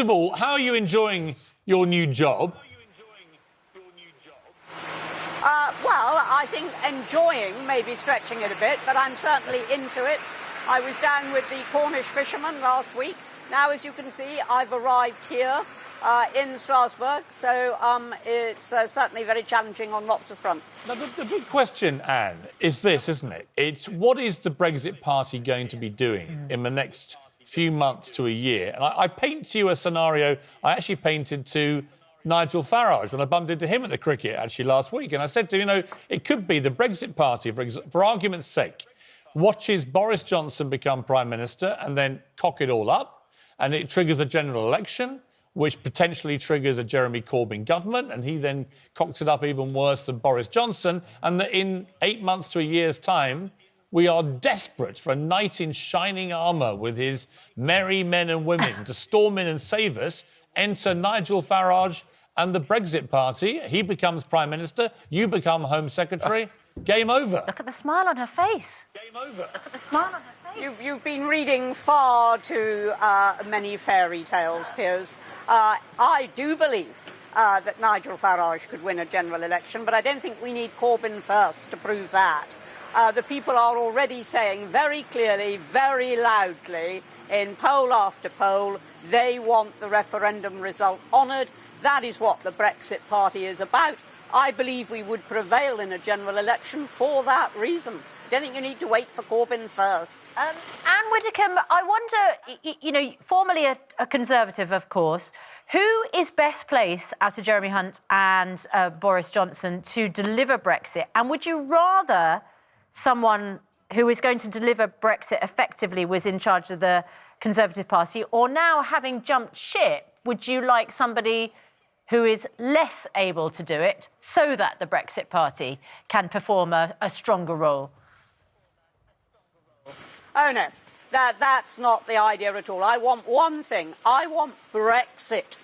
of all, how are you enjoying your new job? Well, I think enjoying may be stretching it a bit, but I'm certainly into it. I was down with the Cornish fishermen last week. Now, as you can see, I've arrived here in Strasbourg, so it's certainly very challenging on lots of fronts. Now, the big question, Anne, is this, isn't it? It's what is the Brexit Party going to be doing in the next few months to a year? And I paint to you a scenario I actually painted to Nigel Farage when I bumped into him at the cricket, actually, last week. And I said to him, you know, it could be the Brexit Party, for argument's sake, watches Boris Johnson become Prime Minister and then cock it all up, and it triggers a general election, which potentially triggers a Jeremy Corbyn government, and he then cocks it up even worse than Boris Johnson, and that in 8 months to a year's time, we are desperate for a knight in shining armour with his merry men and women to storm in and save us. Enter Nigel Farage and the Brexit Party. He becomes Prime Minister, you become Home Secretary. Game over. Look at the smile on her face. Game over. Look at the smile on her face. You've been reading far too many fairy tales, Piers. I do believe that Nigel Farage could win a general election, but I don't think we need Corbyn first to prove that. The people are already saying very clearly, very loudly, in poll after poll, they want the referendum result honoured. That is what the Brexit Party is about. I believe we would prevail in a general election for that reason. I don't think you need to wait for Corbyn first. Anne Widdecombe, I wonder, you know, formerly a Conservative, of course, who is best placed out of Jeremy Hunt and Boris Johnson to deliver Brexit? And would you rather someone who is going to deliver Brexit effectively was in charge of the Conservative Party, or now, having jumped ship, would you like somebody who is less able to do it so that the Brexit Party can perform a stronger role? Oh, no, that's not the idea at all. I want one thing. I want Brexit.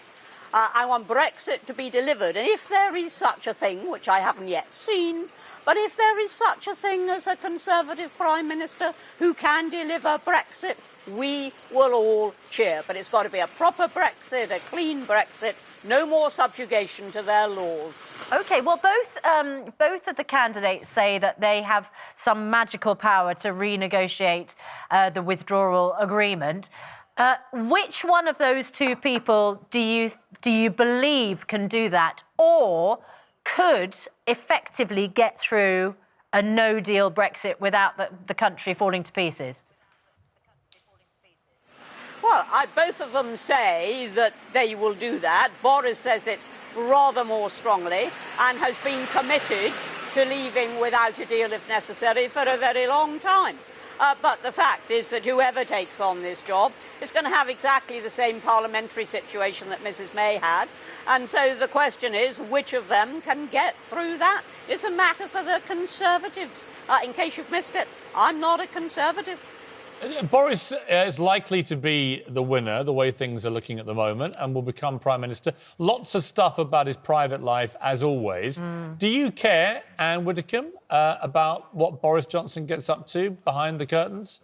I want Brexit to be delivered. And if there is such a thing, which I haven't yet seen, but if there is such a thing as a Conservative Prime Minister who can deliver Brexit, we will all cheer. But it's got to be a proper Brexit, a clean Brexit, no more subjugation to their laws. OK, well, both of the candidates say that they have some magical power to renegotiate the withdrawal agreement. Which one of those two people do you believe can do that, or could effectively get through a no-deal Brexit without the country falling to pieces? Well, both of them say that they will do that. Boris says it rather more strongly and has been committed to leaving without a deal if necessary for a very long time. But the fact is that whoever takes on this job is going to have exactly the same parliamentary situation that Mrs May had. And so the question is, which of them can get through that? It's a matter for the Conservatives. In case you've missed it, I'm not a Conservative. Boris is likely to be the winner, the way things are looking at the moment, and will become Prime Minister. Lots of stuff about his private life, as always. Do you care, Anne Widdecombe, about what Boris Johnson gets up to behind the curtains?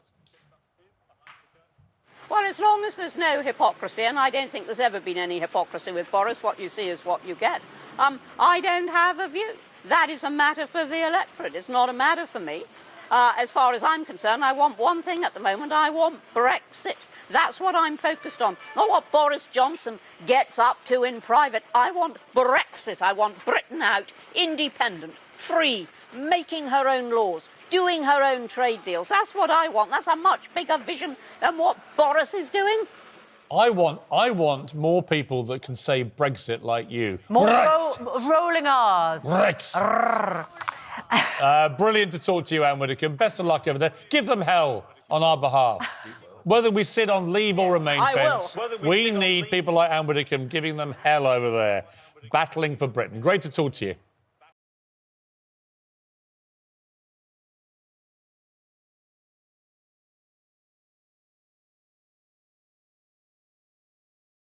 Well, as long as there's no hypocrisy, and I don't think there's ever been any hypocrisy with Boris, what you see is what you get, I don't have a view. That is a matter for the electorate. It's not a matter for me. As far as I'm concerned, I want one thing at the moment. I want Brexit. That's what I'm focused on. Not what Boris Johnson gets up to in private. I want Brexit. I want Britain out, independent, free, making her own laws, doing her own trade deals. That's what I want. That's a much bigger vision than what Boris is doing. I want more people that can say Brexit like you. More rolling R's. Brexit. Brilliant to talk to you, Anne Widdecombe. Best of luck over there. Give them hell on our behalf. Whether we sit on leave or remain fence, we need people like Anne Widdecombe giving them hell over there, battling for Britain. Great to talk to you.